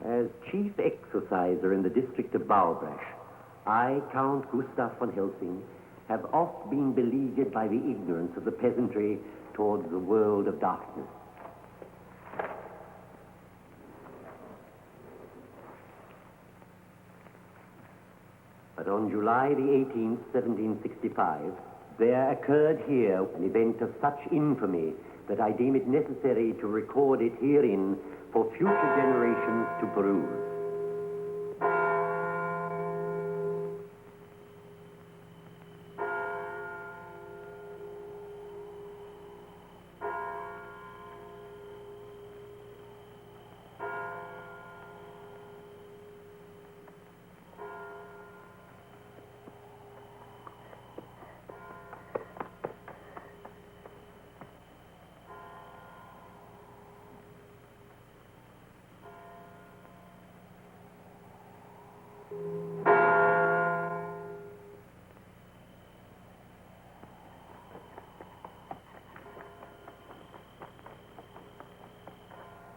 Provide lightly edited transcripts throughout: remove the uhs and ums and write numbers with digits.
As chief exorciser in the district of Baubrash, I, Count Gustav von Helsing, have oft been beleaguered by the ignorance of the peasantry towards the world of darkness. But on July the 18th, 1765, there occurred here an event of such infamy that I deem it necessary to record it herein for future generations to peruse.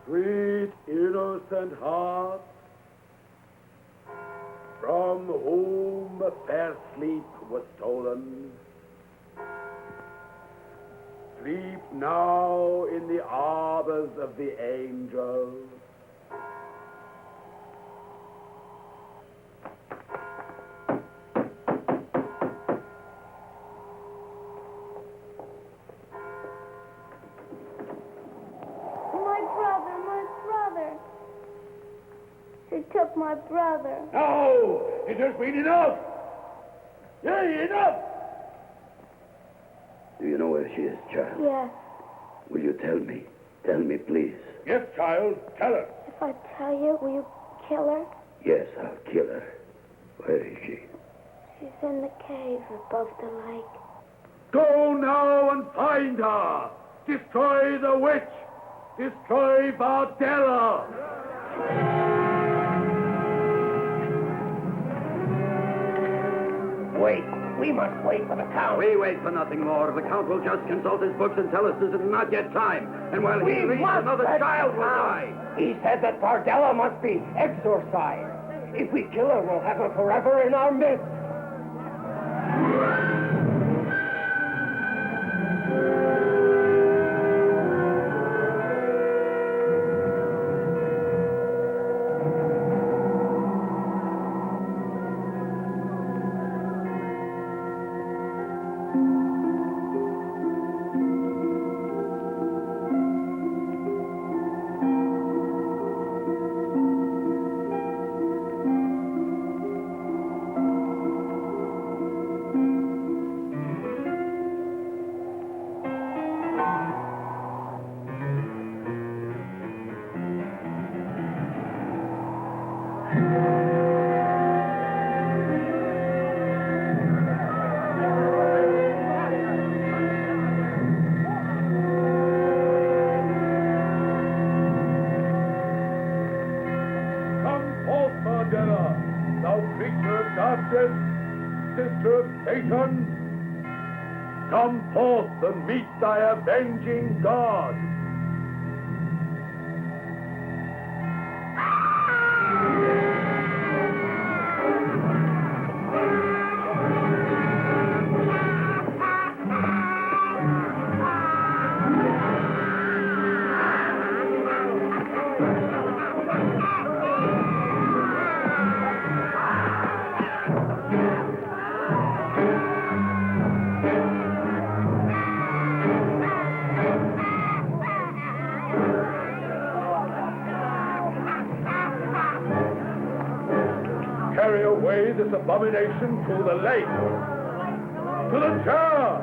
Sweet innocent heart, from whom fair sleep was stolen, sleep now in the arbors of the angels. Took my brother. No! It has been enough! Yea, enough! Do you know where she is, child? Yes. Will you tell me? Tell me, please. Yes, child, tell her. If I tell you, will you kill her? Yes, I'll kill her. Where is she? She's in the cave above the lake. Go now and find her! Destroy the witch! Destroy Bardella! Wait. We must wait for the Count. We wait for nothing more. The Count will just consult his books and tell us this is not yet time. And while he reads, another child will die. He said that Bardella must be exorcised. If we kill her, we'll have her forever in our midst. Sister of Satan, come forth and meet thy avenging God. Carry away this abomination to the lake, to the jar.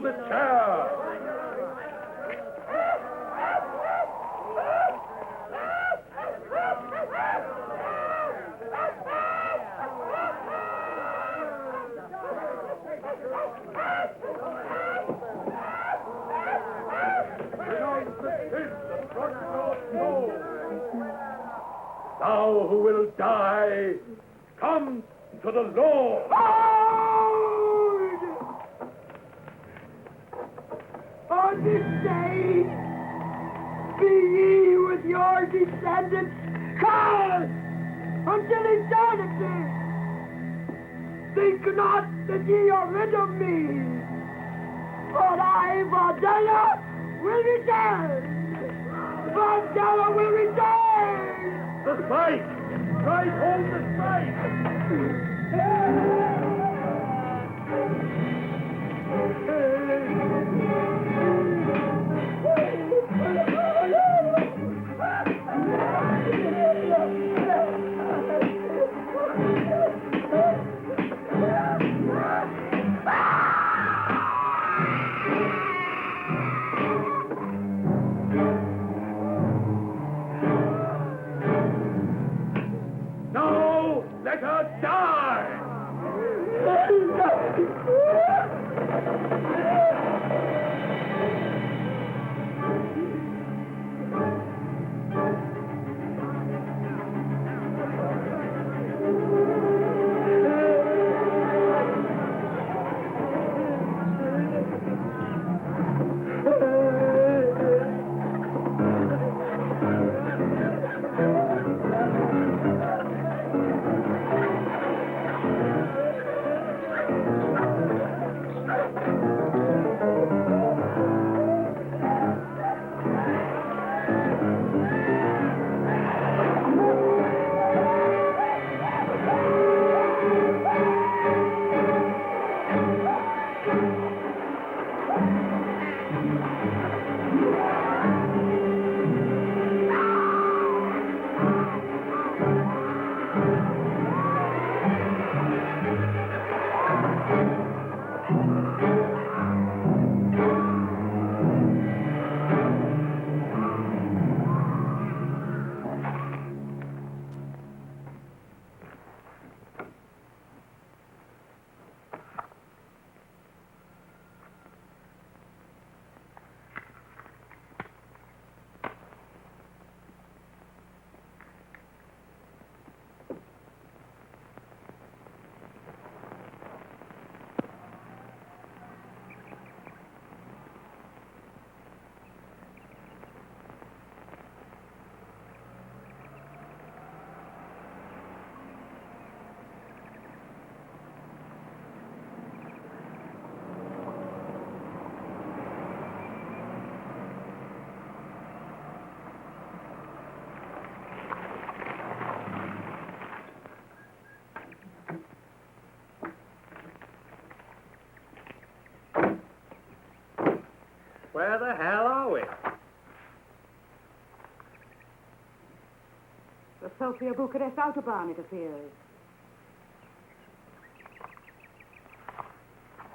the chair. Thou who will die, come to the Lord. On this day, be ye with your descendants cursed until eternity. Think not that ye are rid of me, but I, Vardella, will return. Vardella will return. The spike! Strike home the spike! No! Let her die! Where the hell are we? The Sofia Bucharest Autobahn, it appears.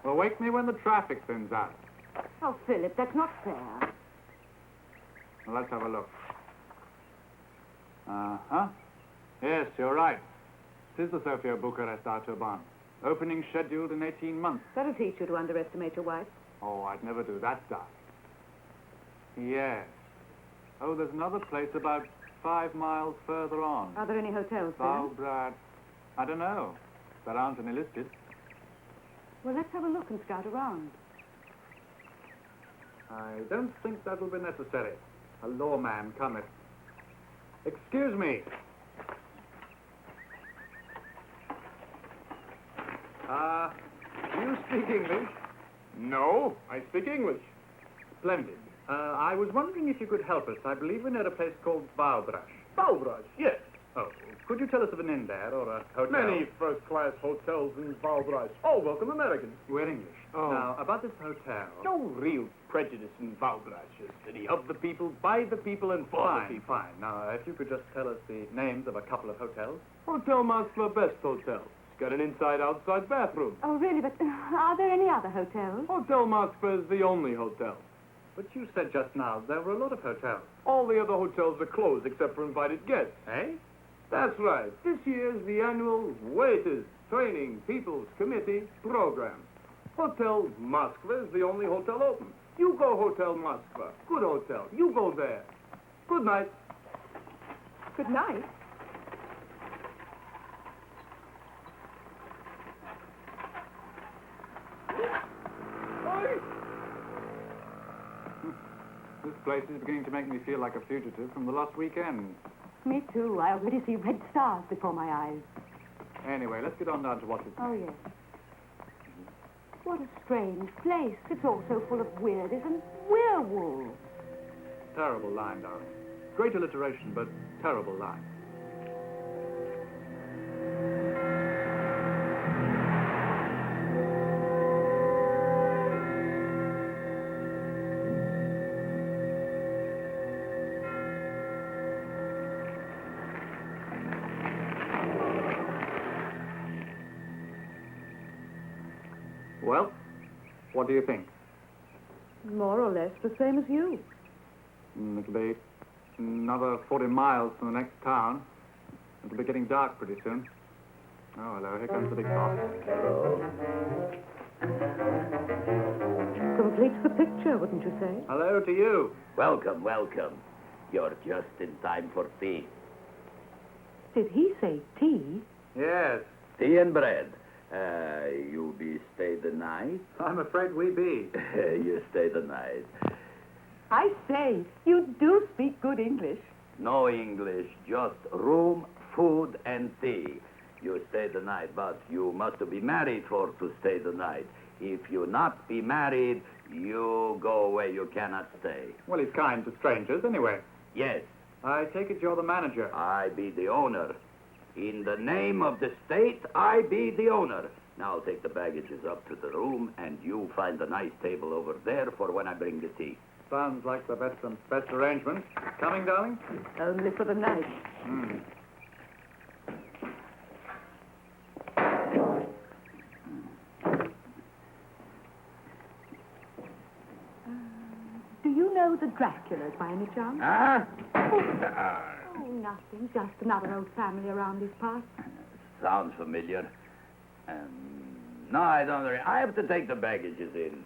Well, wake me when the traffic thins out. Oh, Philip, that's not fair. Well, let's have a look. Uh-huh. Yes, you're right. It is the Sofia Bucharest Autobahn. Opening scheduled in 18 months. That'll teach you to underestimate your wife. Oh, I'd never do that, darling. Yes. Oh, there's another place about 5 miles further on. Are there any hotels there? Belgrade. I don't know. There aren't any listed. Well, let's have a look and scout around. I don't think that will be necessary. A lawman cometh. Excuse me. Do you speak English? No, I speak English. Splendid. I was wondering if you could help us. I believe we're near a place called Baubrash. Balbraj, yes. Oh, could you tell us of an inn there or a hotel? Many first-class hotels in Balbraj. All welcome Americans. We're English. Oh. Now, about this hotel. No real prejudice in Balbraj, a city of the people, by the people, and for the Fine, people. fine. Now, if you could just tell us the names of a couple of hotels. Hotel Moskva, best hotel. It's got an inside-outside bathroom. Oh, really? But are there any other hotels? Hotel Moskva is the only hotel. But you said just now there were a lot of hotels. All the other hotels are closed except for invited guests. Eh? That's right. This year's the annual Waiters Training People's Committee program. Hotel Moskva is the only hotel open. You go Hotel Moskva. Good hotel. You go there. Good night. Good night. This place is beginning to make me feel like a fugitive from the last weekend. Me too. I already see red stars before my eyes. Anyway, let's get on down to what is... Oh, yes. What a strange place. It's all so full of weirdies and werewolves. Terrible line, darling. Great alliteration, but terrible line. Well, what do you think? More or less the same as you. It'll be another 40 miles from the next town. It'll be getting dark pretty soon. Oh, hello. Here comes the big boss. Completes the picture, wouldn't you say? Hello to you. Welcome, welcome. You're just in time for tea. Did he say tea? Yes, Tea and bread. You be stay the night? I'm afraid we be. You stay the night. I say, you do speak good English. No English, just room, food, and tea. You stay the night, but you must be married for to stay the night. If you not be married, you go away, you cannot stay. Well, he's kind to strangers anyway. Yes, I take it you're the manager. I be the owner. In the name of the state, I be the owner. Now take the baggages up to the room, and you find a nice table over there for when I bring the tea. Sounds like the best arrangement. Coming, darling? Only for the night. Do you know the Draculas by any chance? Huh? Oh, nothing. Just another old family around these parts. Sounds familiar. No, I don't. I have to take the baggages in.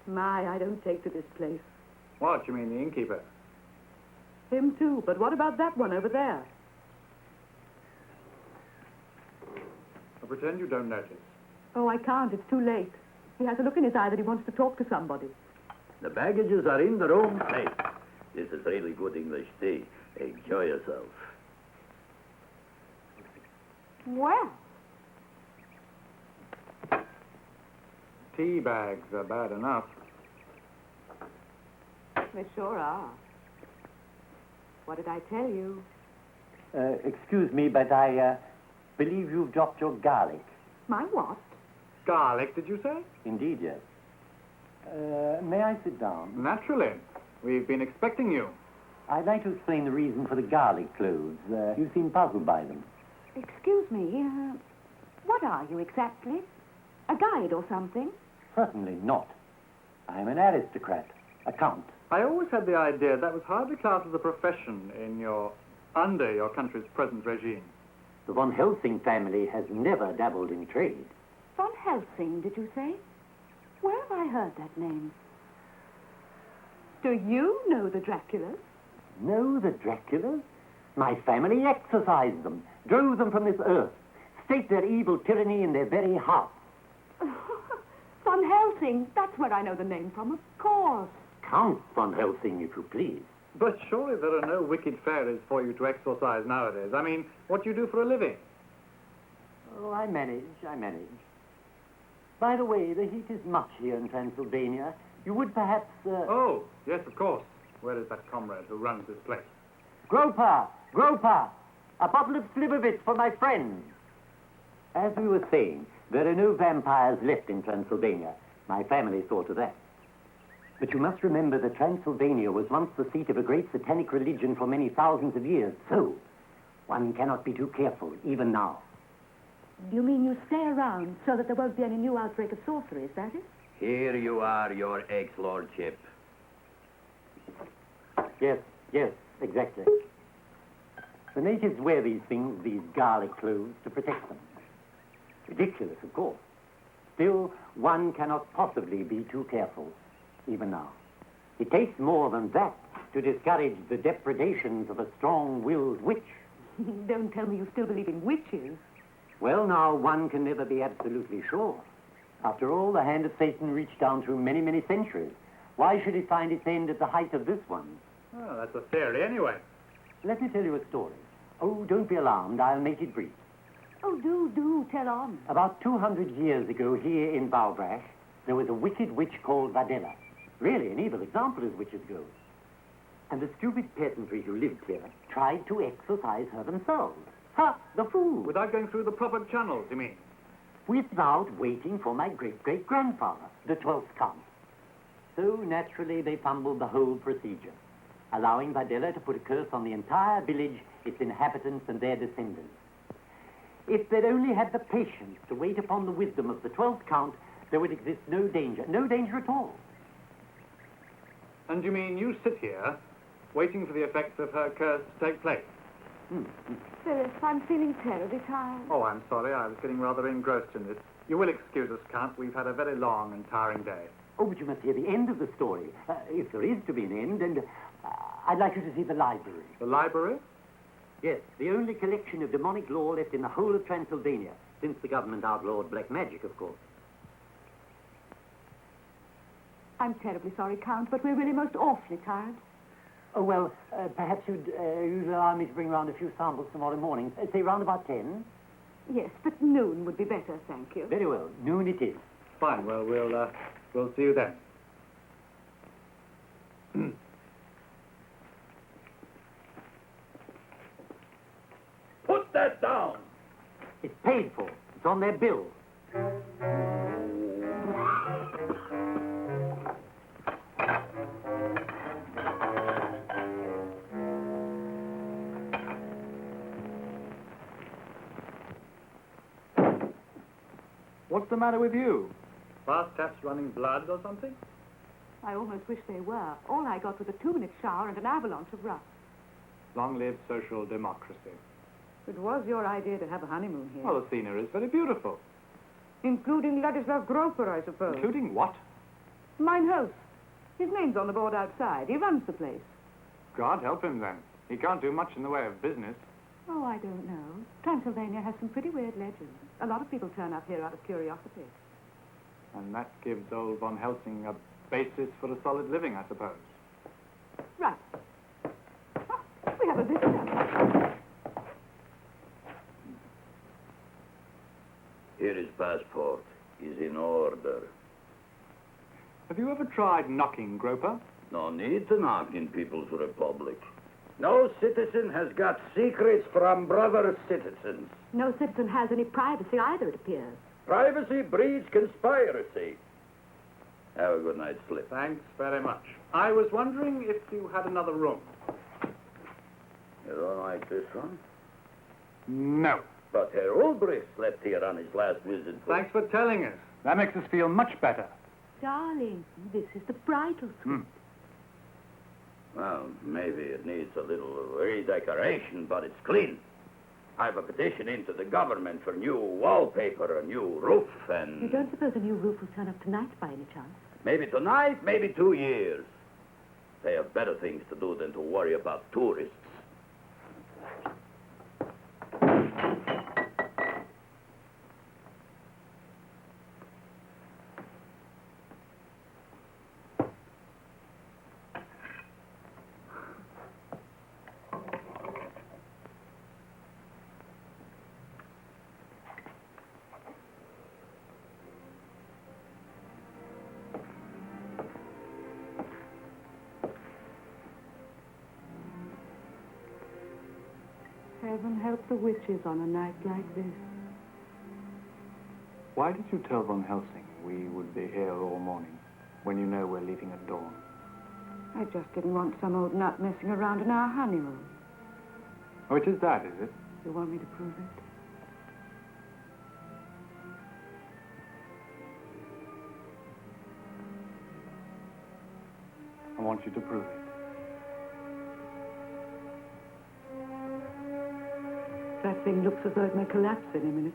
My, I don't take to this place. What, you mean the innkeeper? Him too, but what about that one over there? I pretend you don't notice. Oh, I can't. It's too late. He has a look in his eye that he wants to talk to somebody. The baggages are in the room. Hey, this is really good English tea. Enjoy yourself. Well, Tea bags are bad enough. they sure are. What did I tell you? Excuse me, but I believe you've dropped your garlic. My what? Garlic, did you say? Indeed, yes. May I sit down? Naturally. We've been expecting you. I'd like to explain the reason for the garlic cloves. You seem puzzled by them. Excuse me, what are you exactly? A guide or something? Certainly not. I'm an aristocrat, a count. I always had the idea that was hardly classed as a profession under your country's present regime. The von Helsing family has never dabbled in trade. Von Helsing, did you say? Where have I heard that name? Do you know the Draculas? No, the Draculas? My family exorcised them, drove them from this earth, staked their evil tyranny in their very heart. Von Helsing, that's where I know the name from, of course. Count von Helsing, if you please. But surely there are no wicked fairies for you to exorcise nowadays. I mean, what do you do for a living? Oh, I manage. By the way, the heat is much here in Transylvania. You would perhaps, Oh, yes, of course. Where is that comrade who runs this place? Groper! Groper! A bottle of Slivovitz for my friend. As we were saying, there are no vampires left in Transylvania. My family saw to that. But you must remember that Transylvania was once the seat of a great satanic religion for many thousands of years. So, one cannot be too careful, even now. Do you mean you stay around so that there won't be any new outbreak of sorcery, is that it? Here you are, your ex-lordship. Yes, exactly. The natives wear these things, these garlic clothes, to protect them. Ridiculous, of course. Still, one cannot possibly be too careful, even now. It takes more than that to discourage the depredations of a strong-willed witch. Don't tell me you still believe in witches. Well, now, one can never be absolutely sure. After all, the hand of Satan reached down through many, many centuries. Why should it find its end at the height of this one? Oh, that's a theory anyway. Let me tell you a story. Oh, don't be alarmed. I'll make it brief. Oh, do, tell on. About 200 years ago, here in Balbrash, there was a wicked witch called Vadella. Really, an evil example as witches go. And the stupid peasantry who lived here tried to exorcise her themselves. Ha! The fool! Without going through the proper channels, you mean? Without waiting for my great-great-grandfather, the 12th Count. So, naturally, they fumbled the whole procedure, allowing Vadella to put a curse on the entire village, its inhabitants, and their descendants. If they'd only had the patience to wait upon the wisdom of the 12th Count, there would exist no danger at all. And you mean you sit here, waiting for the effects of her curse to take place? Phyllis, I'm feeling terribly tired. Oh, I'm sorry. I was getting rather engrossed in this. You will excuse us, Count. We've had a very long and tiring day. Oh, but you must hear the end of the story, if there is to be an end, and I'd like you to see the library. The library? Yes, the only collection of demonic lore left in the whole of Transylvania, since the government outlawed black magic, of course. I'm terribly sorry, Count, but we're really most awfully tired. Oh, well, perhaps you'd allow me to bring round a few samples tomorrow morning. Say round about 10. Yes, but noon would be better, thank you. Very well. Noon it is. Fine. Well, we'll see you then. Put that down. It's paid for. It's on their bill. What's the matter with you? Fast taps running blood or something? I almost wish they were. All I got was a 2-minute shower and an avalanche of rust. Long live social democracy. It was your idea to have a honeymoon here. Well, the scenery is very beautiful. Including Ladislav Groper, I suppose. Including what? Mine host. His name's on the board outside. He runs the place. God help him, then. He can't do much in the way of business. Oh, I don't know. Transylvania has some pretty weird legends. A lot of people turn up here out of curiosity. And that gives old Von Helsing a basis for a solid living, I suppose. Right. Ah, we have a visitor. Here his passport is in order. Have you ever tried knocking, Groper? No need to knock in People's Republic. No citizen has got secrets from brother citizens. No citizen has any privacy either, it appears. Privacy breeds conspiracy. Have a good night's sleep. Thanks very much. I was wondering if you had another room. You don't like this one? No. But Herr Ulbricht slept here on his last visit. Thanks for telling us. That makes us feel much better. Darling, this is the bridal suite. Well, maybe it needs a little redecoration, but it's clean. I have a petition into the government for new wallpaper, a new roof, and... You don't suppose a new roof will turn up tonight by any chance? Maybe tonight, maybe 2 years. They have better things to do than to worry about tourists. Heaven help the witches on a night like this. Why did you tell Von Helsing we would be here all morning, when you know we're leaving at dawn? I just didn't want some old nut messing around in our honeymoon. Oh, it is that, is it? You want me to prove it? I want you to prove it. That thing looks as though it may collapse any minute.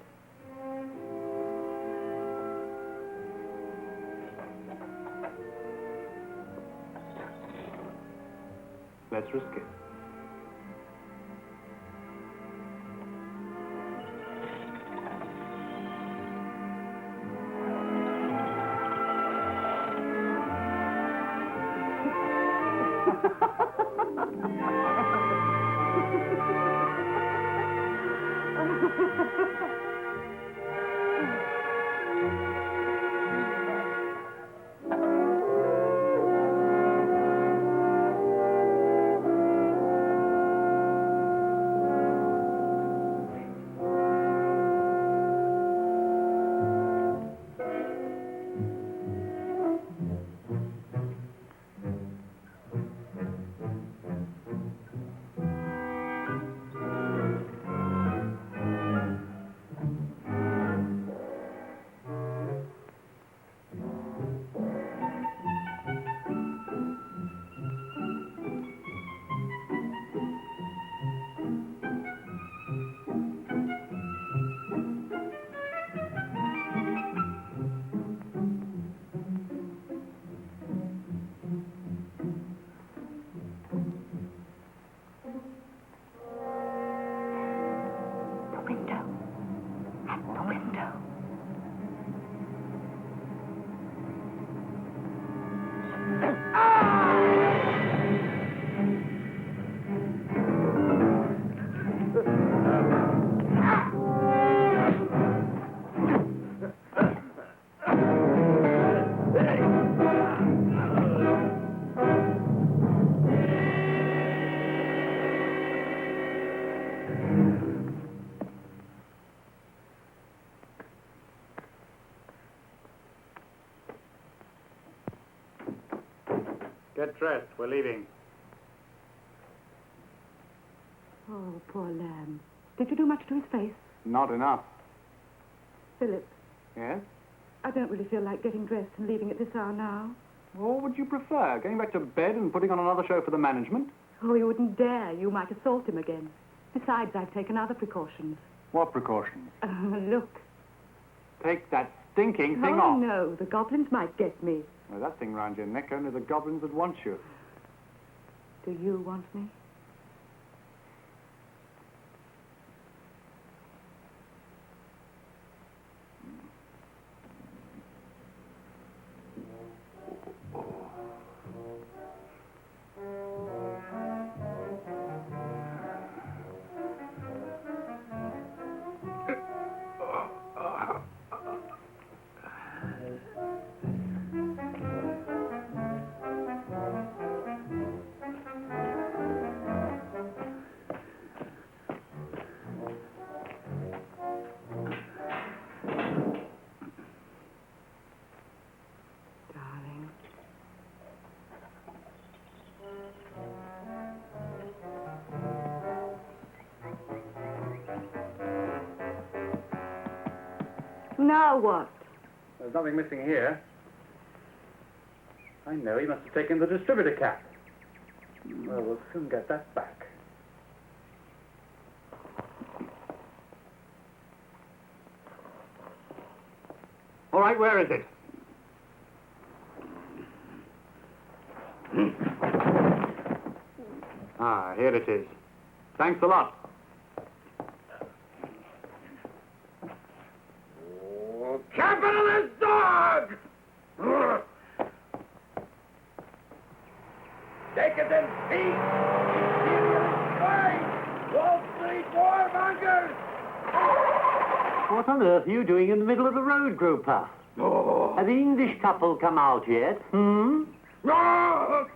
Let's risk it. Get dressed. We're leaving. Oh, poor lamb. Did you do much to his face? Not enough. Philip, Yes? I don't really feel like getting dressed and leaving at this hour now. Well, what would you prefer? Going back to bed and putting on another show for the management? Oh, you wouldn't dare. You might assault him again. Besides, I've taken other precautions. What precautions? Look. Take that stinking thing Oh, off. no. The goblins might get me. Well, that thing round your neck, only the goblins would want you. Do you want me? Now what? There's nothing missing here. I know, he must have taken the distributor cap. Well, we'll soon get that back. All right, where is it? Ah, here it is. Thanks a lot. Capitalist dog! Decadent thief! Imperialist swine! Wall Street warmongers! What on earth are you doing in the middle of the road, Groper? No! Have the English couple come out yet? Hmm? No!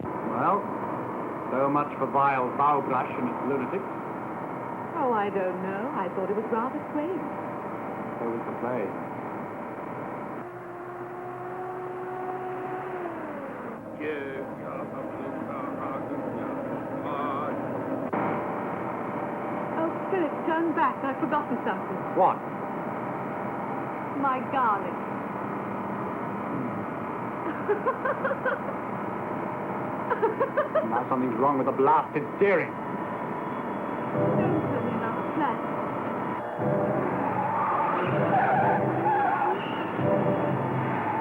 Well, so much for vile Bowbrush and its lunatics. Oh, I don't know. I thought it was rather quaint. So was the play. Oh, Philip, turn back. I've forgotten something. What? My garlic. Now something's wrong with the blasted steering. Don't tell me another flash.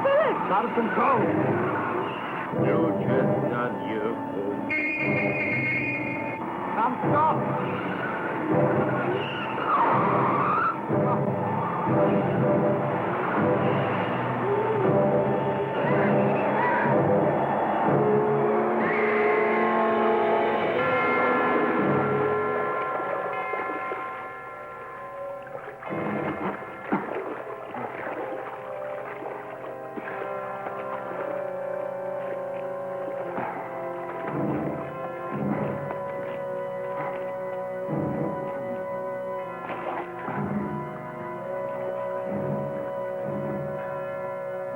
Philip! Out of control. You chestnut, you. Tom, stop!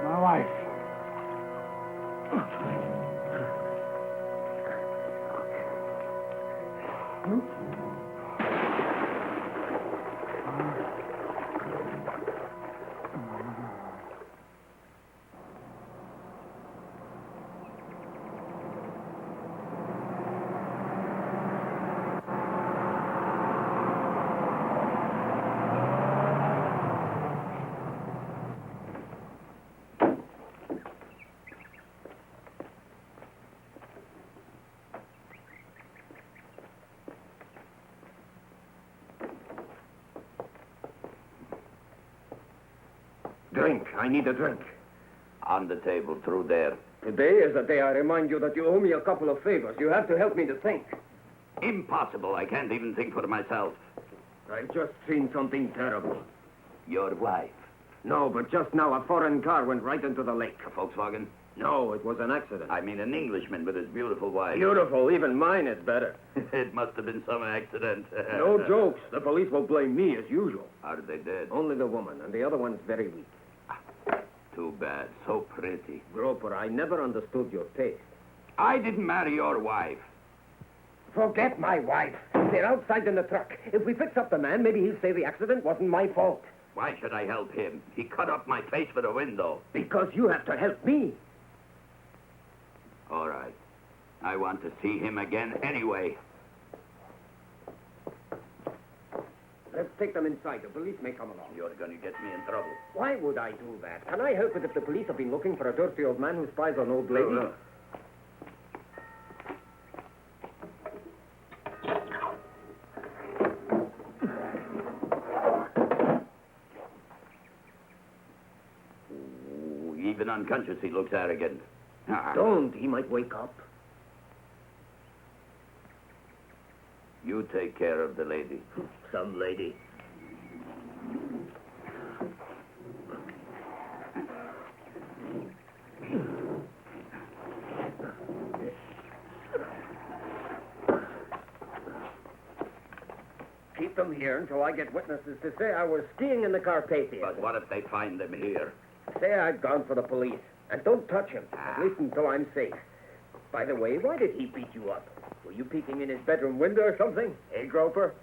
My wife. Drink. I need a drink. On the table, through there. Today is the day I remind you that you owe me a couple of favors. You have to help me to think. Impossible. I can't even think for myself. I've just seen something terrible. Your wife. No, but just now a foreign car went right into the lake. A Volkswagen? No, it was an accident. I mean an Englishman with his beautiful wife. Beautiful. Even mine is better. It must have been some accident. No jokes. The police will blame me as usual. Are they dead? Only the woman, and the other one's very weak. Too bad. So pretty. Groper, I never understood your taste. I didn't marry your wife. Forget my wife. They're outside in the truck. If we fix up the man, maybe he'll say the accident wasn't my fault. Why should I help him? He cut up my face with a window. Because you have to help me. All right. I want to see him again anyway. Let's take them inside. The police may come along. You're going to get me in trouble. Why would I do that? Can I help it if the police have been looking for a dirty old man who spies on old ladies? Ooh, even unconscious, he looks arrogant. Don't. He might wake up. You take care of the lady. Some lady. Keep them here until I get witnesses to say I was skiing in the Carpathians. But what if they find them here? Say I'd gone for the police. And don't touch him, at least until I'm safe. By the way, why did he beat you up? Were you peeking in his bedroom window or something? Eh, Groper?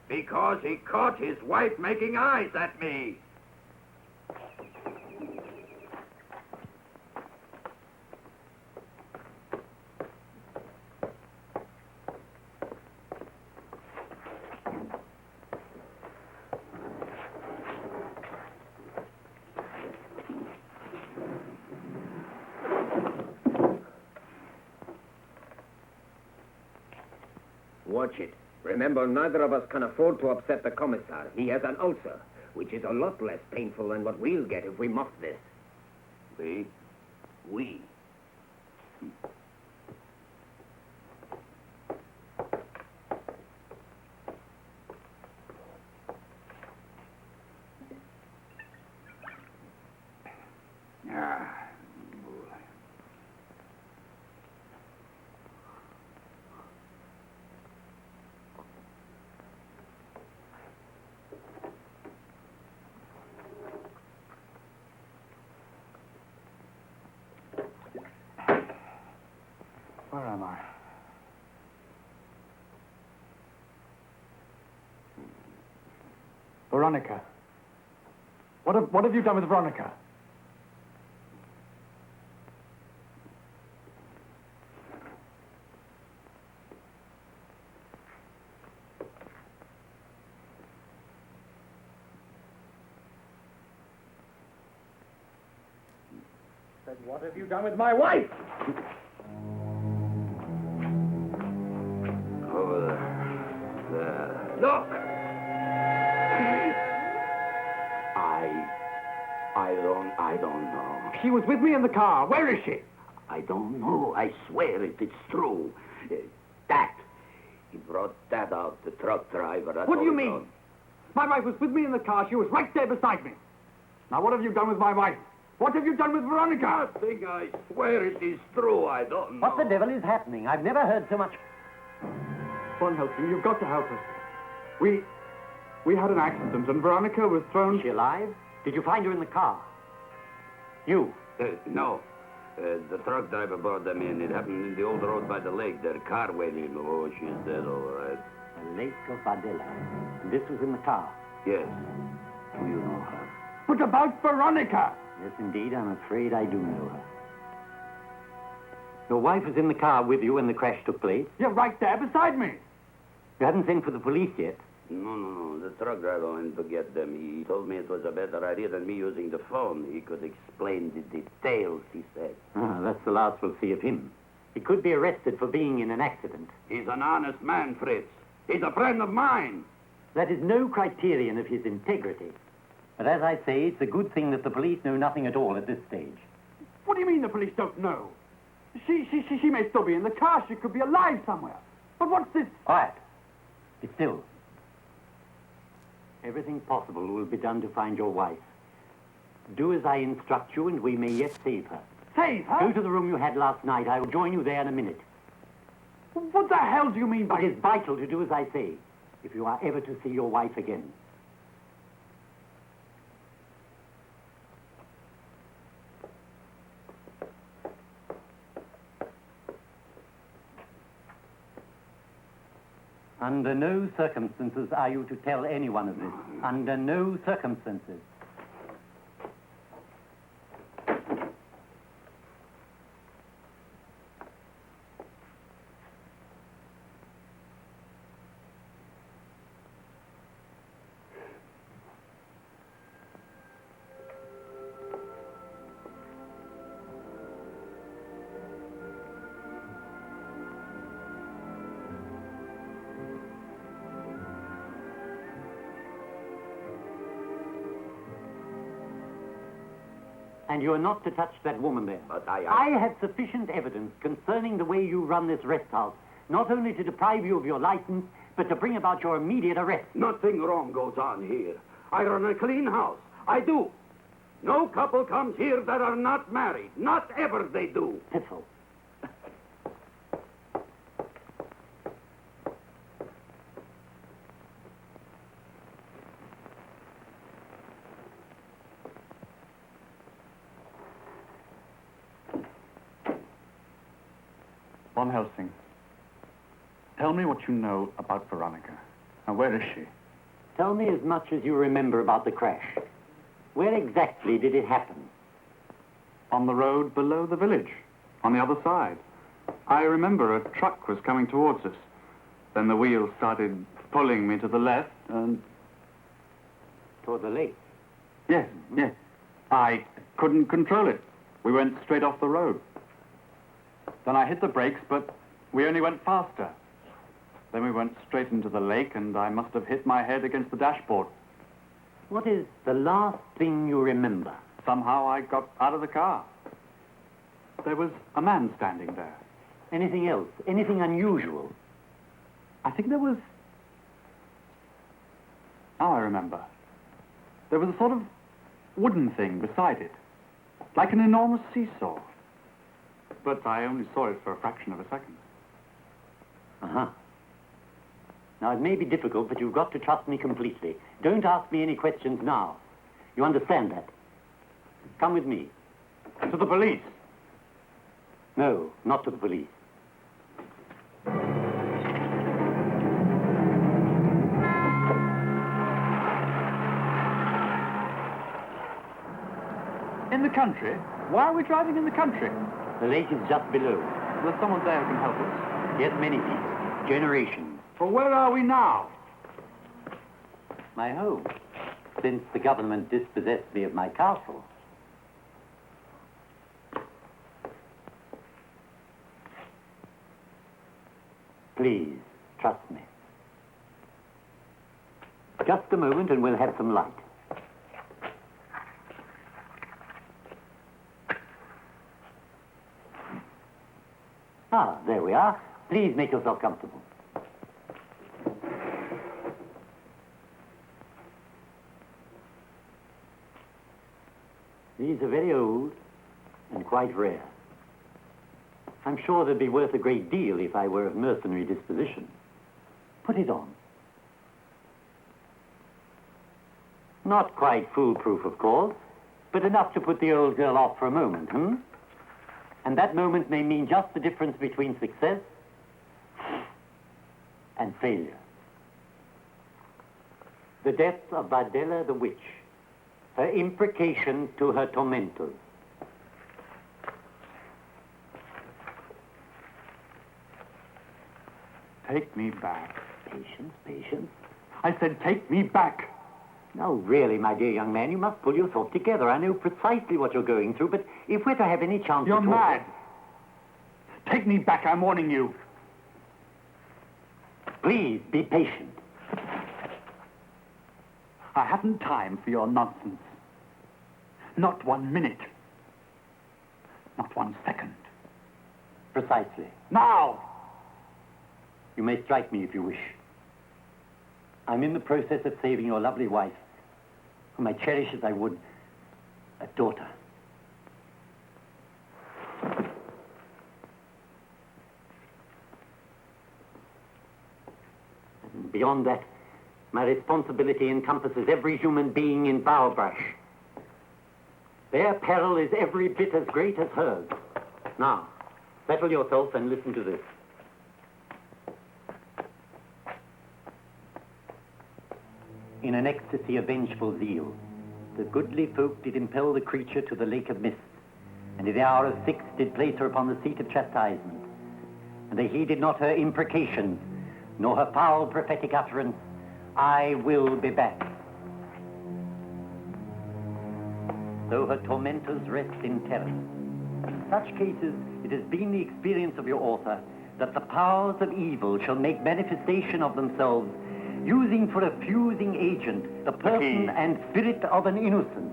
Because he caught his wife making eyes at me. Watch it. Remember, neither of us can afford to upset the commissar. He has an ulcer, which is a lot less painful than what we'll get if we muff this. We? We. Veronica. What have you done with Veronica? What have you done with my wife? Over there. There. Look! I don't know. She was with me in the car. Where is she? I don't know. I swear it's true. That. He brought that out, the truck driver. What do you mean? My wife was with me in the car. She was right there beside me. Now, what have you done with my wife? What have you done with Veronica? Nothing. I swear it is true. I don't know. What the devil is happening? I've never heard so much. Von Helsing, you've got to help us. We had an accident and Veronica was thrown... Is she alive? Did you find her in the car? You? No. The truck driver brought them in. It happened in the old road by the lake. Their car waiting. Oh, she's dead, all right. The Lake of Bardella. And this was in the car? Yes. Do you know her? But about Veronica! Yes, indeed. I'm afraid I do know her. Your wife was in the car with you when the crash took place? You're right there beside me. You haven't sent for the police yet? No. The truck driver went to get them. He told me it was a better idea than me using the phone. He could explain the details, he said. Ah, that's the last we'll see of him. He could be arrested for being in an accident. He's an honest man, Fritz. He's a friend of mine. That is no criterion of his integrity. But as I say, it's a good thing that the police know nothing at all at this stage. What do you mean the police don't know? She may still be in the car. She could be alive somewhere. But what's this? Quiet. Be still. Everything possible will be done to find your wife. Do as I instruct you, and we may yet save her. Save her? Go to the room you had last night. I will join you there in a minute. What the hell do you mean by... It is vital to do as I say, if you are ever to see your wife again. Under no circumstances are you to tell anyone of this. Under no circumstances. And you are not to touch that woman there. But I have sufficient evidence concerning the way you run this rest house, not only to deprive you of your license, but to bring about your immediate arrest. Nothing wrong goes on here. I run a clean house. I do. No couple comes here that are not married. Not ever they do. Piffle. Von Helsing, tell me what you know about Veronica. Now, where is she? Tell me as much as you remember about the crash. Where exactly did it happen? On the road below the village, on the other side. I remember a truck was coming towards us. Then the wheel started pulling me to the left and... Toward the lake? Yes. I couldn't control it. We went straight off the road. Then I hit the brakes, but we only went faster. Then we went straight into the lake, and I must have hit my head against the dashboard. What is the last thing you remember? Somehow I got out of the car. There was a man standing there. Anything else? Anything unusual? I think there was... Now I remember. There was a sort of wooden thing beside it, like an enormous seesaw. But I only saw it for a fraction of a second. Uh-huh. Now, it may be difficult, but you've got to trust me completely. Don't ask me any questions now. You understand that? Come with me. To the police? No, not to the police. country? Why are we driving in the country? The lake is just below. There's someone there who can help us. Yes, many people. Generations. Well, where are we now? My home. Since the government dispossessed me of my castle. Please, trust me. Just a moment and we'll have some light. Ah, there we are. Please make yourself comfortable. These are very old and quite rare. I'm sure they'd be worth a great deal if I were of mercenary disposition. Put it on. Not quite foolproof, of course, but enough to put the old girl off for a moment, And that moment may mean just the difference between success and failure. The death of Bardella the witch, her imprecation to her tormentors. Take me back. Patience, patience. I said take me back. Now, really, my dear young man, you must pull yourself together. I know precisely what you're going through, but if we're to have any chance You're of mad. Take me back, I'm warning you. Please, be patient. I haven't time for your nonsense. Not 1 minute. Not 1 second. Precisely. Now! You may strike me if you wish. I'm in the process of saving your lovely wife, whom I cherish as I would a daughter. And beyond that, my responsibility encompasses every human being in Bowerbrush. Their peril is every bit as great as hers. Now, settle yourself and listen to this. In an ecstasy of vengeful zeal, the goodly folk did impel the creature to the lake of mist, and in the hour of 6 did place her upon the seat of chastisement. And they heeded not her imprecations, nor her foul prophetic utterance, I will be back. Though her tormentors rest in terror. In such cases, it has been the experience of your author that the powers of evil shall make manifestation of themselves, using for a fusing agent the person and spirit of an innocent.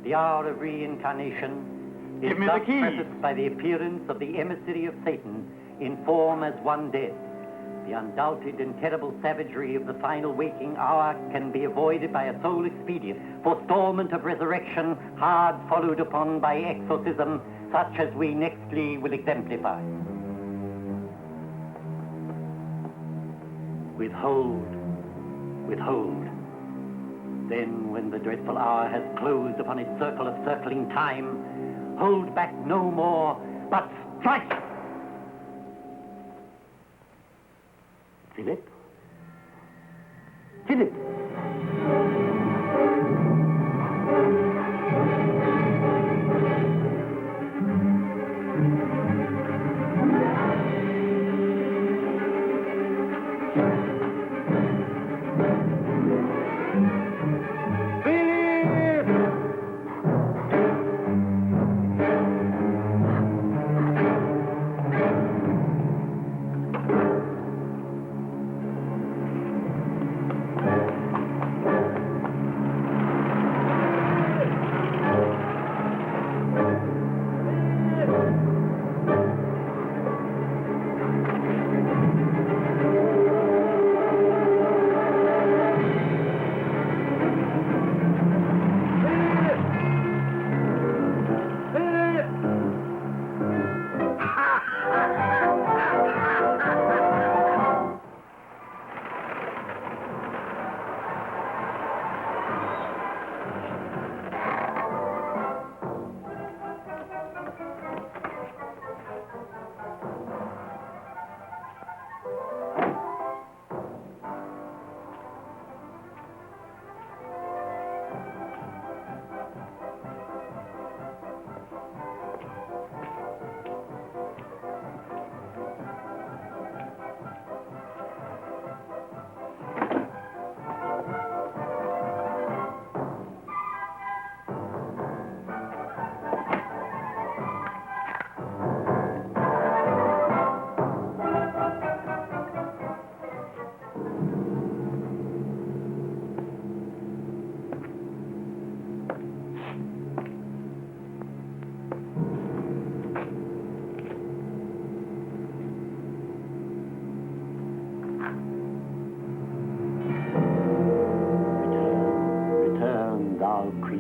The hour of reincarnation is thus prefaced by the appearance of the emissary of Satan in form as one dead. The undoubted and terrible savagery of the final waking hour can be avoided by a sole expedient, forestalment of resurrection, hard followed upon by exorcism, such as we nextly will exemplify. Withhold. Withhold. Then, when the dreadful hour has closed upon its circle of circling time, hold back no more, but strike! Philip? Philip!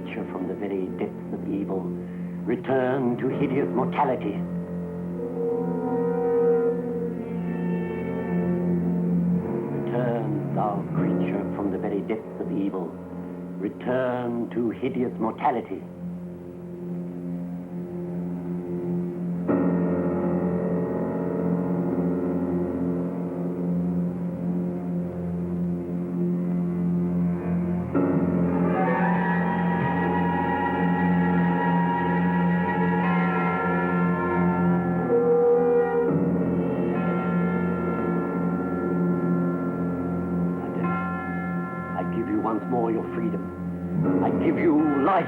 creature from the very depths of evil, return to hideous mortality. Return, thou creature from the very depths of evil, return to hideous mortality. Once more your freedom. I give you life.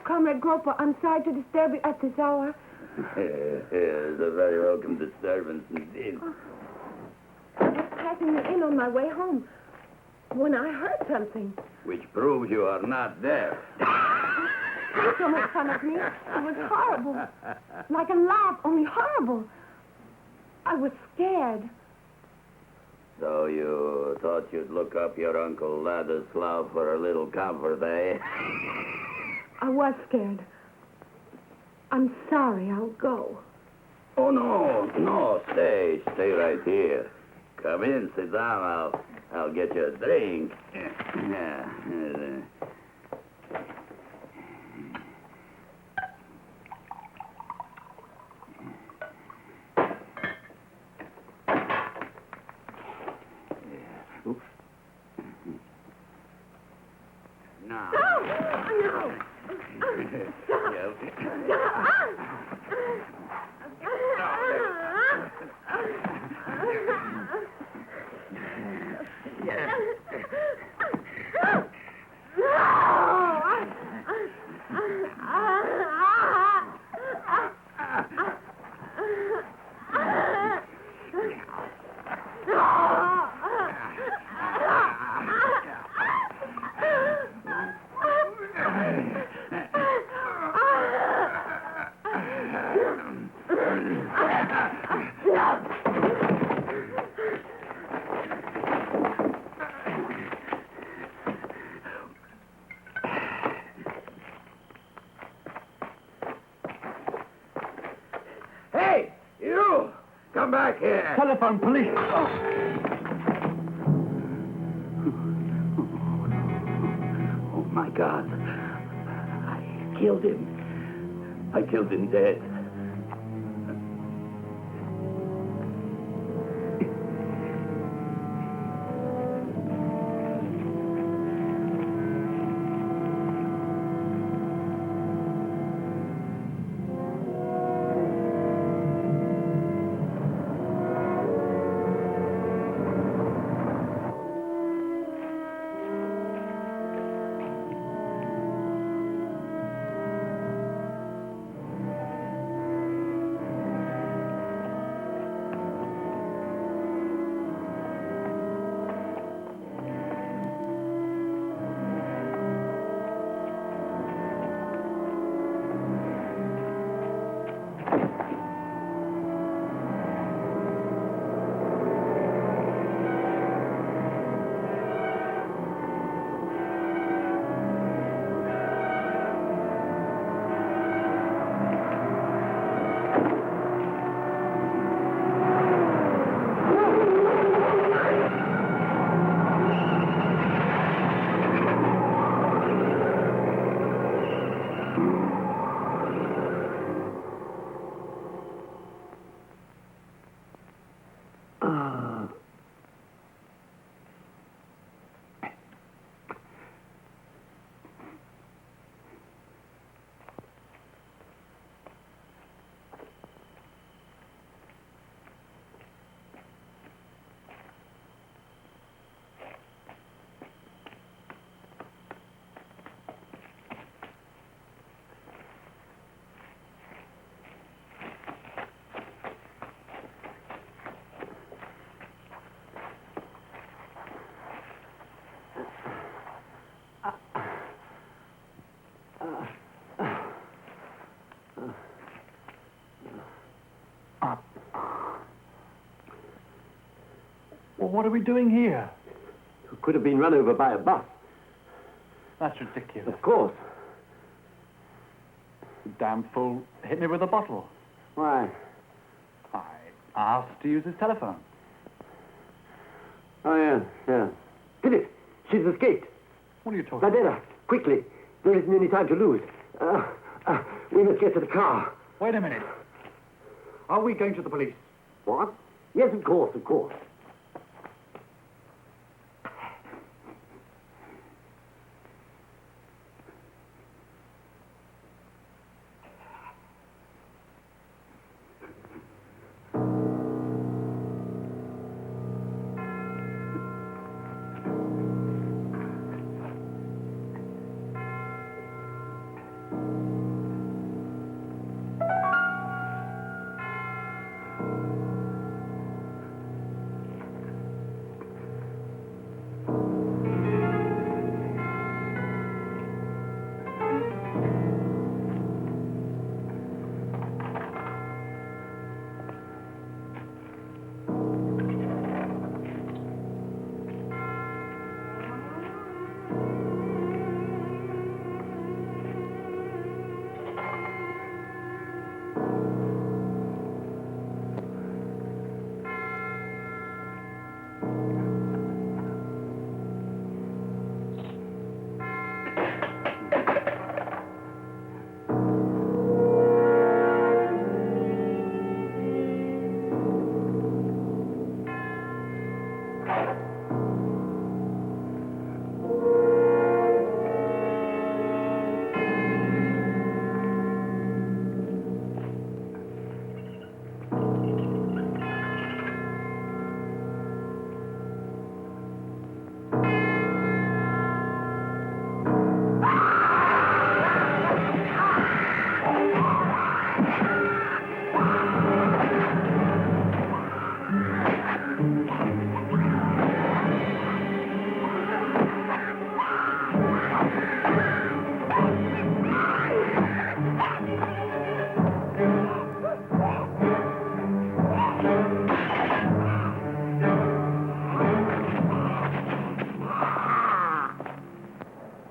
Comrade Groper, I'm sorry to disturb you at this hour. It's a very welcome disturbance indeed. I was passing the inn on my way home when I heard something. Which proves you are not deaf. Don't make fun of me. It was horrible. Like a laugh, only horrible. I was scared. So you thought you'd look up your Uncle Ladislav for a little comfort, eh? I was scared. I'm sorry. I'll go. Oh, no, stay right here. Come in, sit down. I'll get you a drink. Oops. Now. No. Hey, you! Come back here! Telephone, police! Oh, my God. I killed him. I killed him dead. Well, what are we doing here? You could have been run over by a bus. That's ridiculous. Of course. The damn fool hit me with a bottle. Why? I asked to use his telephone. Oh, yeah. Philip, she's escaped. What are you talking about? Adela, quickly. There isn't any time to lose. We must get to the car. Wait a minute. Are we going to the police? What? Yes, of course, of course.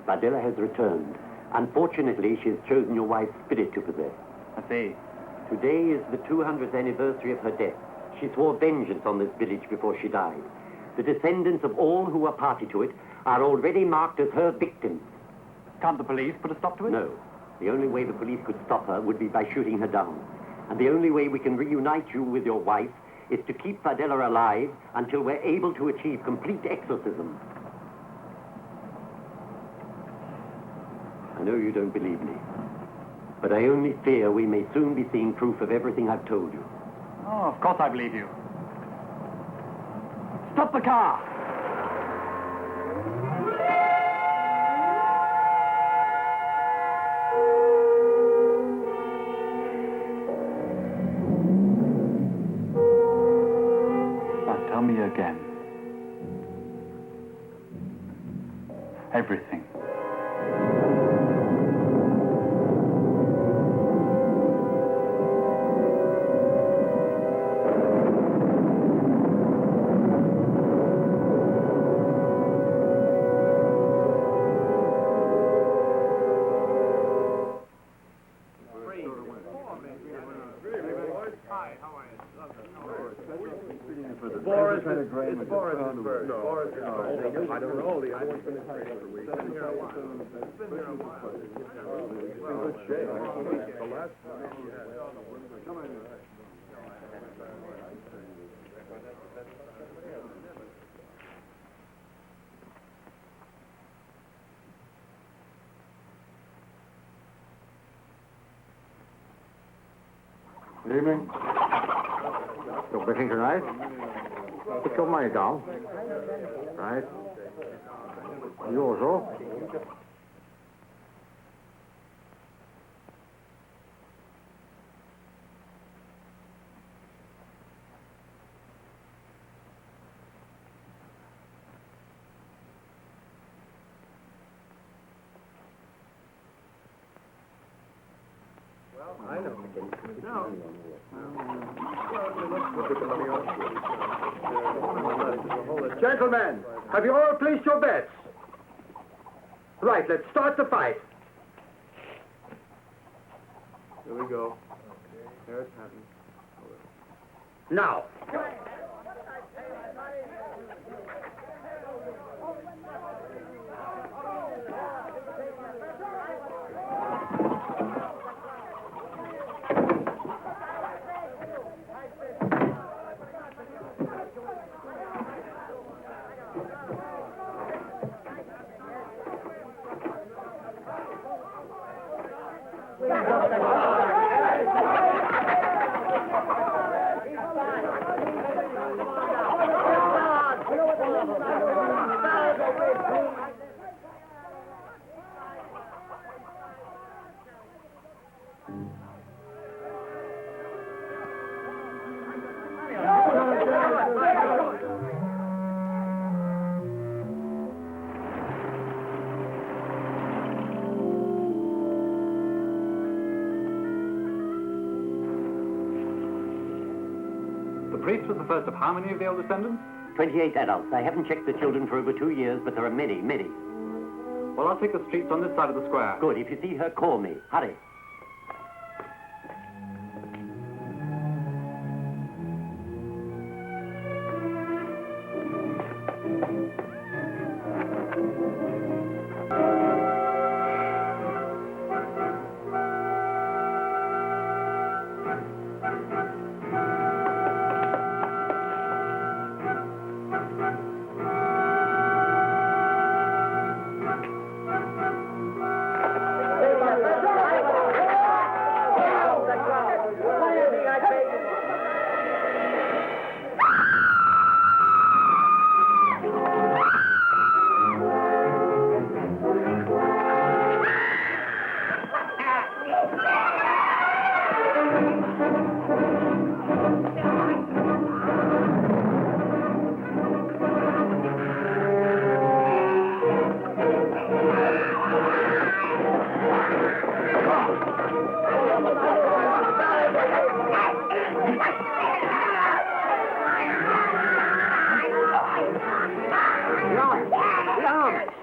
Adela has returned. Unfortunately, she has chosen your wife's spirit to possess. I see. Today is the 200th anniversary of her death. She swore vengeance on this village before she died. The descendants of all who were party to it are already marked as her victims. Can't the police put a stop to it? No. The only way the police could stop her would be by shooting her down. And the only way we can reunite you with your wife is to keep Adela alive until we're able to achieve complete exorcism. I know you don't believe me, but I only fear we may soon be seeing proof of everything I've told you. Oh, of course I believe you. Stop the car! Now tell me again. Everything. I don't know. The other one's been in training for weeks. Been here a while. Been here a while. In good shape. The last time she had. Come on. Good evening. You're fishing tonight? Put your money down. Right. You also. I I know. No. Let's put the money on. Gentlemen, have you all placed your bets? Right, let's start the fight. Here we go. There it's happening. Now. The priest was the first of how many of the old descendants? 28 adults. I haven't checked the children for over 2 years, but there are many, many. Well, I'll take the streets on this side of the square. Good. If you see her, call me. Hurry.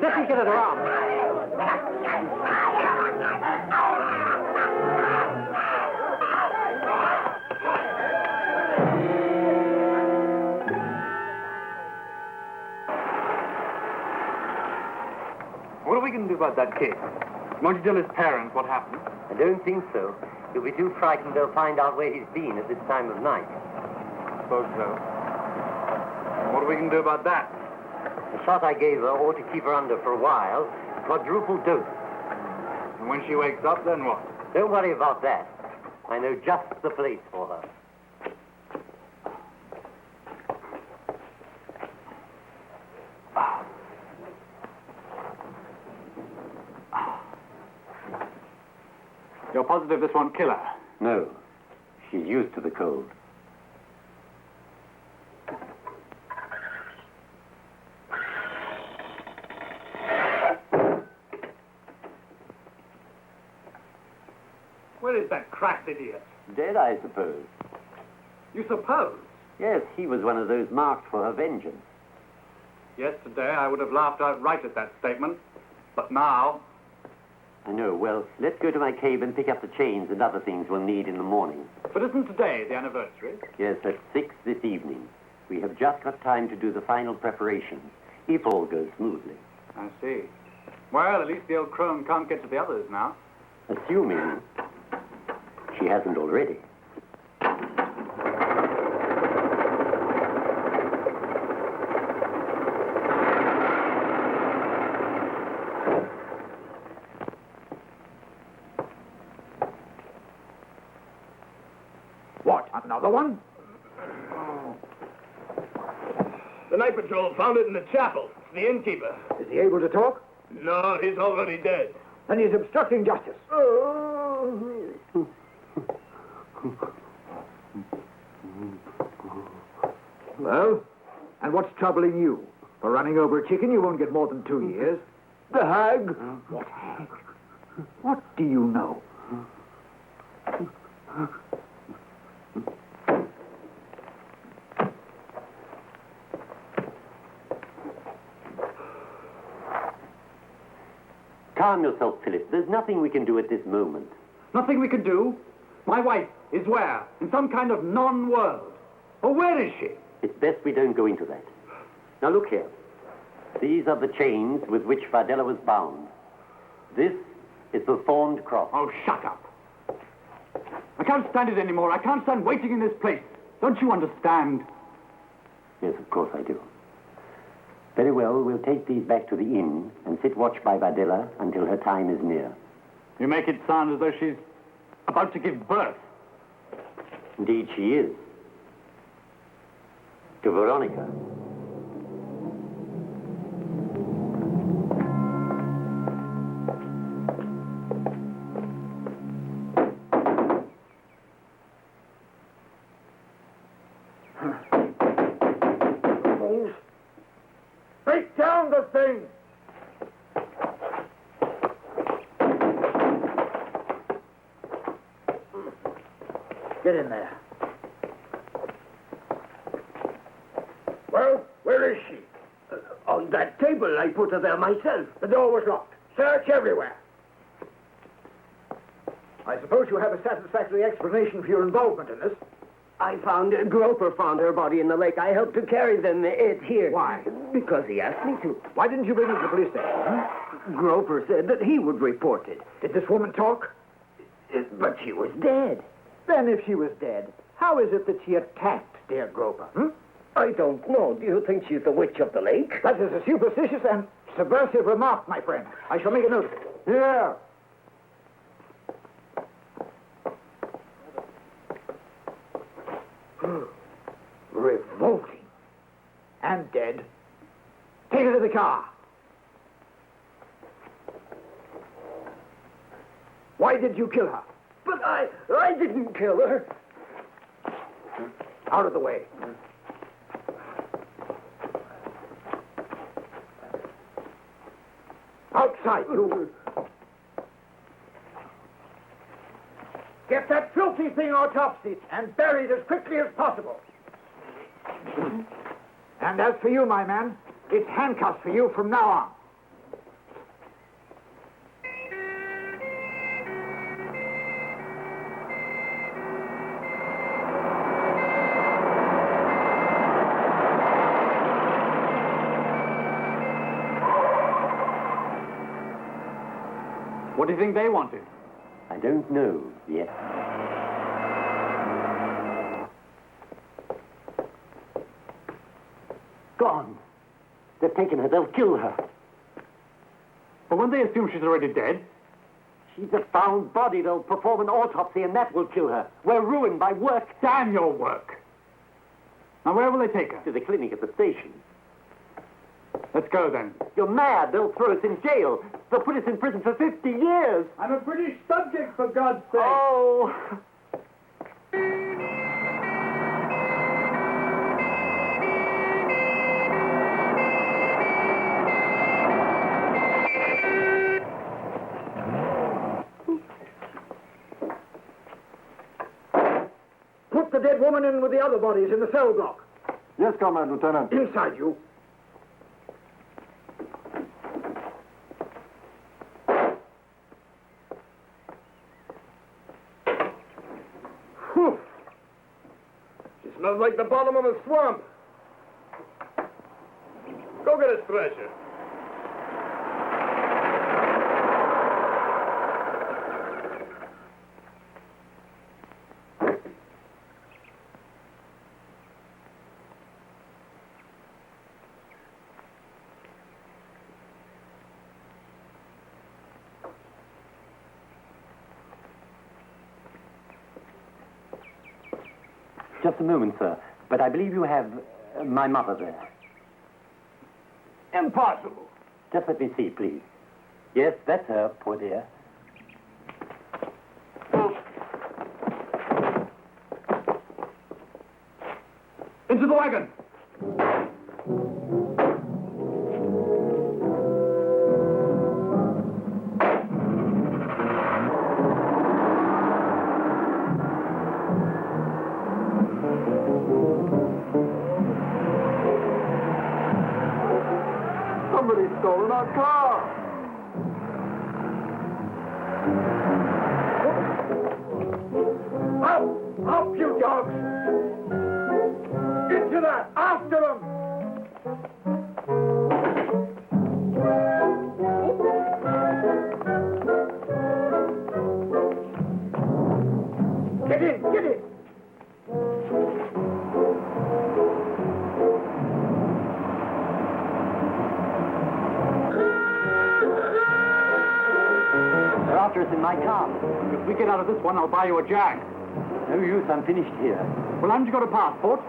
Let me get it around. What are we going to do about that kid? Won't you tell his parents what happened? I don't think so. He'll be too frightened they'll find out where he's been at this time of night. I suppose so. What are we going to do about that? The shot I gave her ought to keep her under for a while. Quadruple dose. And when she wakes up, then what? Don't worry about that. I know just the place for her. You're positive this won't kill her? No. She's used to the cold. Where is that cracked idiot? Dead, I suppose. You suppose? Yes, he was one of those marked for her vengeance. Yesterday, I would have laughed outright at that statement. But now... I know. Well, let's go to my cave and pick up the chains and other things we'll need in the morning. But isn't today the anniversary? Yes, at 6 this evening. We have just got time to do the final preparations, if all goes smoothly. I see. Well, at least the old crone can't get to the others now. Assuming she hasn't already. What, another one? The night patrol found it in the chapel. It's the innkeeper. Is he able to talk? No, he's already dead. Then he's obstructing justice. Well, and what's troubling you? For running over a chicken, you won't get more than 2 years. The hag. What hag? What do you know? Calm yourself, Philip. There's nothing we can do at this moment. Nothing we can do? My wife is where? In some kind of non-world. Well, where is she? It's best we don't go into that. Now look here. These are the chains with which Fardella was bound. This is the thorned cross. Oh, shut up. I can't stand it anymore. I can't stand waiting in this place. Don't you understand? Yes, of course I do. Very well, we'll take these back to the inn and sit watch by Fardella until her time is near. You make it sound as though she's about to give birth. Indeed she is. To Veronica. Break down the thing! Get in there. Well, where is she? On that table. I put her there myself. The door was locked. Search everywhere. I suppose you have a satisfactory explanation for your involvement in this. Groper found her body in the lake. I helped to carry them here. Why? Because he asked me to. Why didn't you bring her to the police station? Groper said that he would report it. Did this woman talk? But she was dead. Then if she was dead, how is it that she attacked dear Groper? I don't know. Do you think she's the witch of the lake? That is a superstitious and subversive remark, my friend. I shall make a note of it. Here. Revolting. And dead. Take her to the car. Why did you kill her? But I didn't kill her. Out of the way. Outside, you. Get that filthy thing autopsied and buried as quickly as possible. And as for you, my man, it's handcuffs for you from now on. What do you think they wanted? I don't know yet. Gone. They've taken her. They'll kill her. But won't they assume she's already dead? She's a found body. They'll perform an autopsy, and that will kill her. We're ruined by work. Damn your work! Now, where will they take her? To the clinic at the station. Let's go, then. You're mad. They'll throw us in jail. They'll put us in prison for 50 years. I'm a British subject, for God's sake. Oh! Put the dead woman in with the other bodies in the cell block. Yes, Comrade Lieutenant. Inside, you. Whew. She smells like the bottom of a swamp. Go get a stretcher. Just a moment, sir. But I believe you have my mother there. Impossible. Just let me see, please. Yes, that's her, poor dear. Into the wagon. Somebody's stolen our car. Up, you dogs! Into that! After them! Get in! Get in! They're after us in my car. If we get out of this one, I'll buy you a jag. No use, I'm finished here. Well, haven't you got a passport?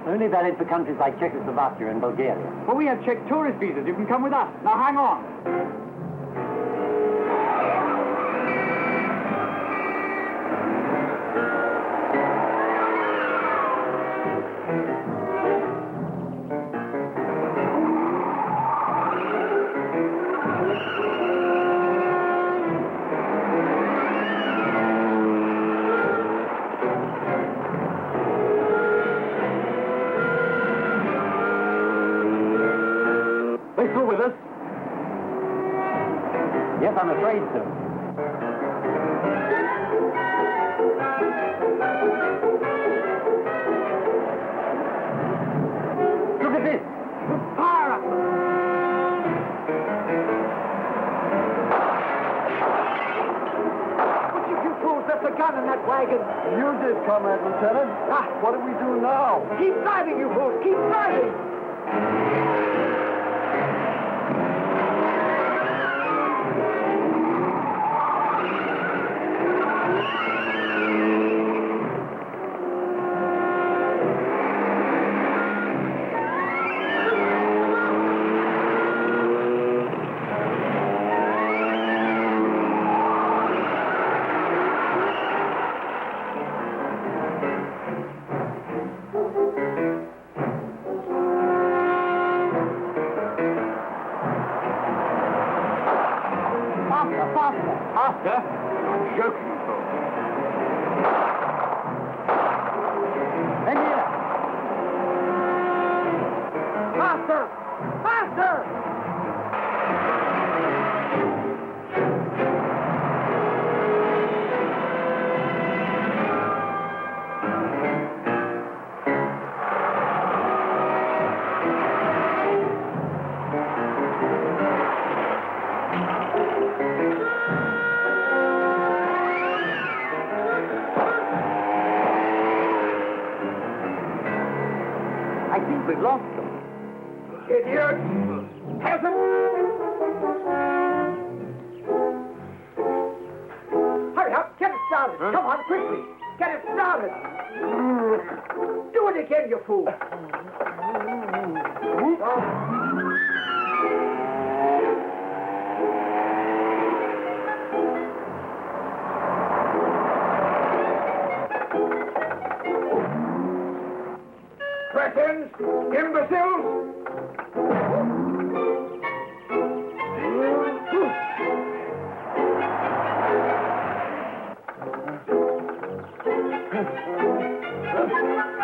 Only valid for countries like Czechoslovakia and Bulgaria. Well, we have Czech tourist visas. You can come with us. Now, hang on. They through with us? Yes, I'm afraid so. Look at this! Fire at them! Which of you fools left a gun in that wagon? You did, Comrade Lieutenant. Ah, what do we do now? Keep driving, you fools! Keep driving! Faster? I'm joking, folks. And here! Faster! Faster! I think we've lost them. Idiot! Peasant! Hurry up! Get it started! Come on, quickly! Get it started! Do it again, you fool! Cretins! Imbeciles!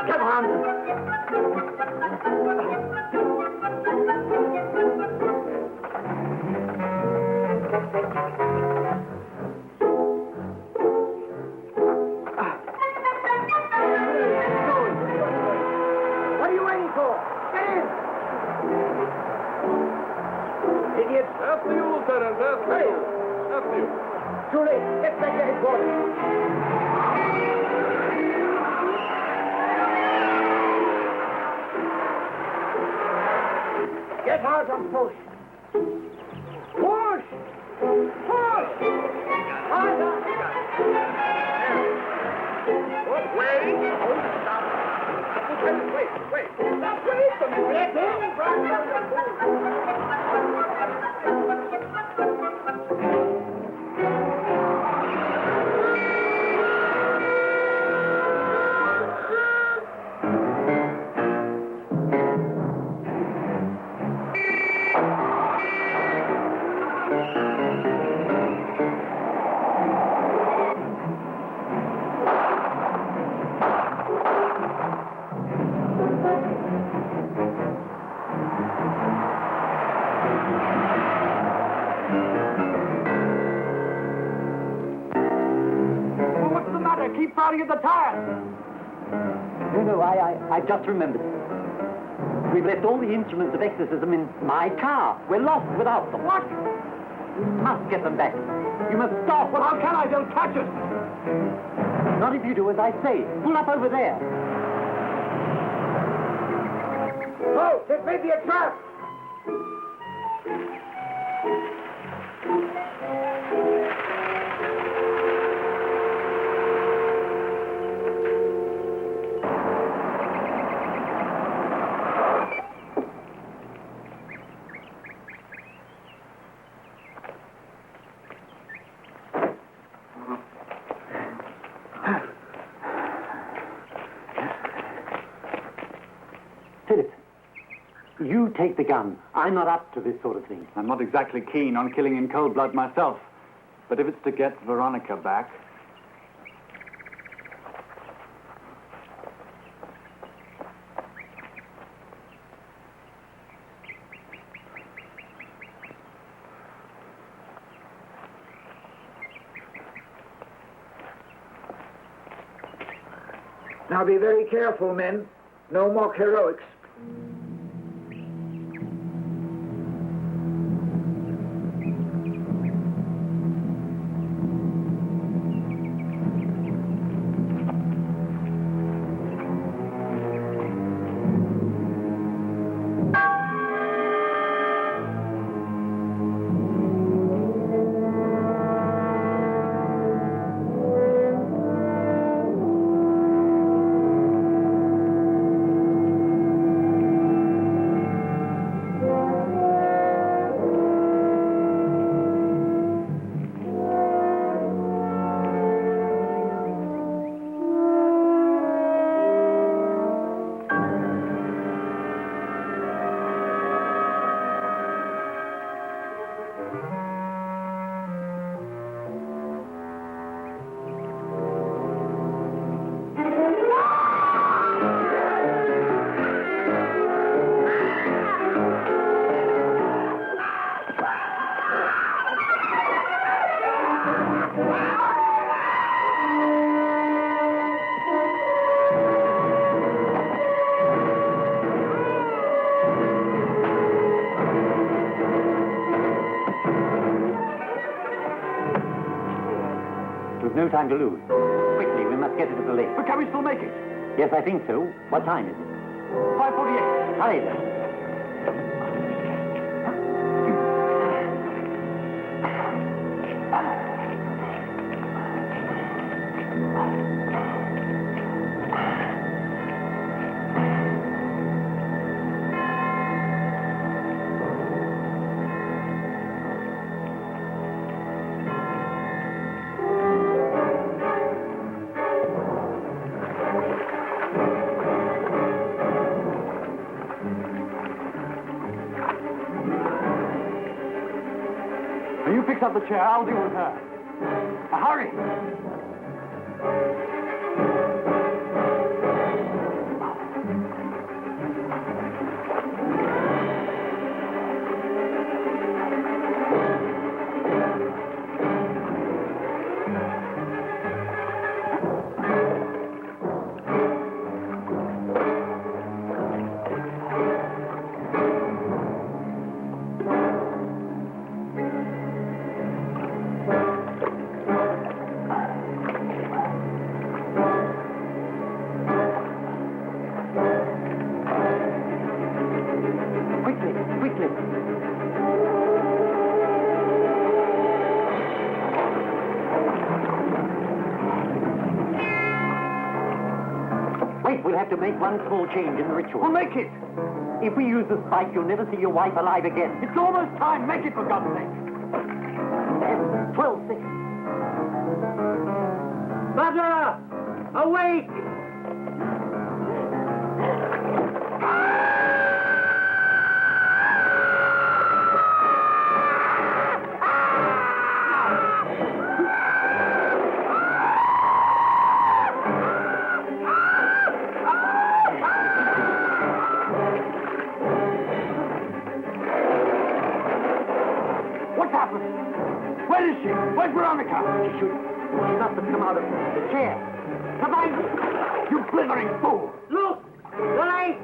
Come on! What are you waiting for? Get in! Idiots! After you, Lieutenant, after you. After you. Too late. Get back to headquarters. Get hard and push. Push! Push! Harder! Wait! Lieutenant, wait. Stop waiting. Let him run down the fool. keep firing at the tires. No, I've just remembered. We've left all the instruments of exorcism in my car. We're lost without them. What? You must get them back. You must stop. Well, how can I? They'll catch us. Not if you do as I say. Pull up over there. Oh, this may be a trap. Philip, you take the gun. I'm not up to this sort of thing. I'm not exactly keen on killing in cold blood myself. But if it's to get Veronica back... Now be very careful, men. No mock heroics. No time to lose. Quickly, we must get it to the lake. But can we still make it? Yes, I think so. What time is it? 5:48. Hurry then. You fix up the chair. I'll deal with her. Hurry! We'll have to make one small change in the ritual. We'll make it. If we use the spike, you'll never see your wife alive again. It's almost time. Make it, for God's sake. 12 seconds. Mother! Awake! Where is she? Where's Veronica? She must have come out of the chair. Come on! You blithering fool! Look! The light!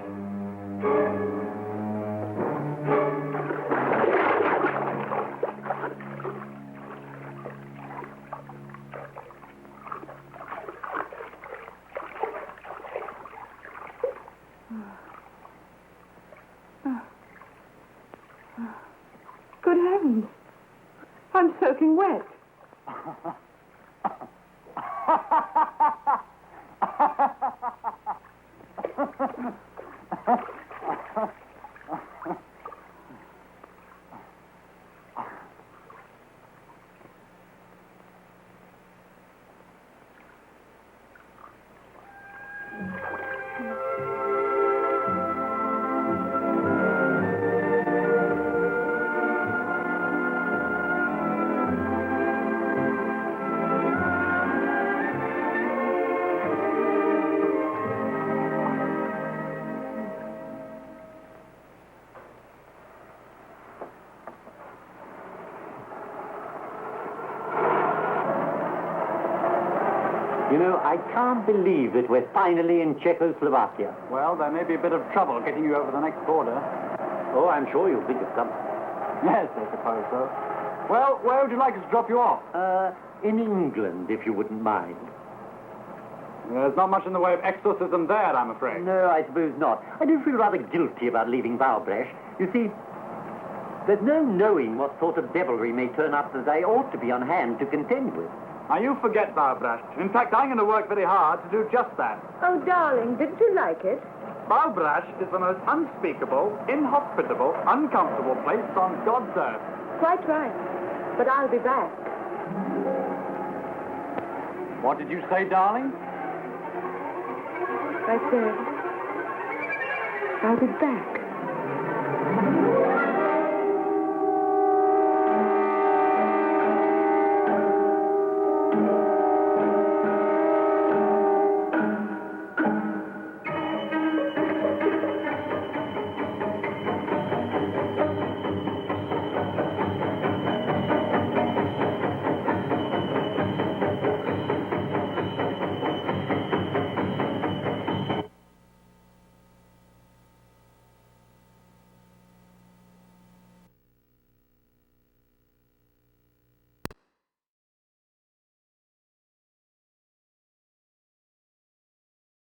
Good heavens. I'm soaking wet. You know, I can't believe that we're finally in Czechoslovakia. Well, there may be a bit of trouble getting you over the next border. Oh, I'm sure you'll think of something. Yes, I suppose so. Well, where would you like us to drop you off? In England, if you wouldn't mind. There's not much in the way of exorcism there, I'm afraid. No, I suppose not. I do feel rather guilty about leaving Valbrecht. You see, there's no knowing what sort of devilry may turn up that I ought to be on hand to contend with. Now, you forget Valbrecht. In fact, I'm going to work very hard to do just that. Oh, darling, didn't you like it? Valbrecht is the most unspeakable, inhospitable, uncomfortable place on God's earth. Quite right. But I'll be back. What did you say, darling? I said, I'll be back.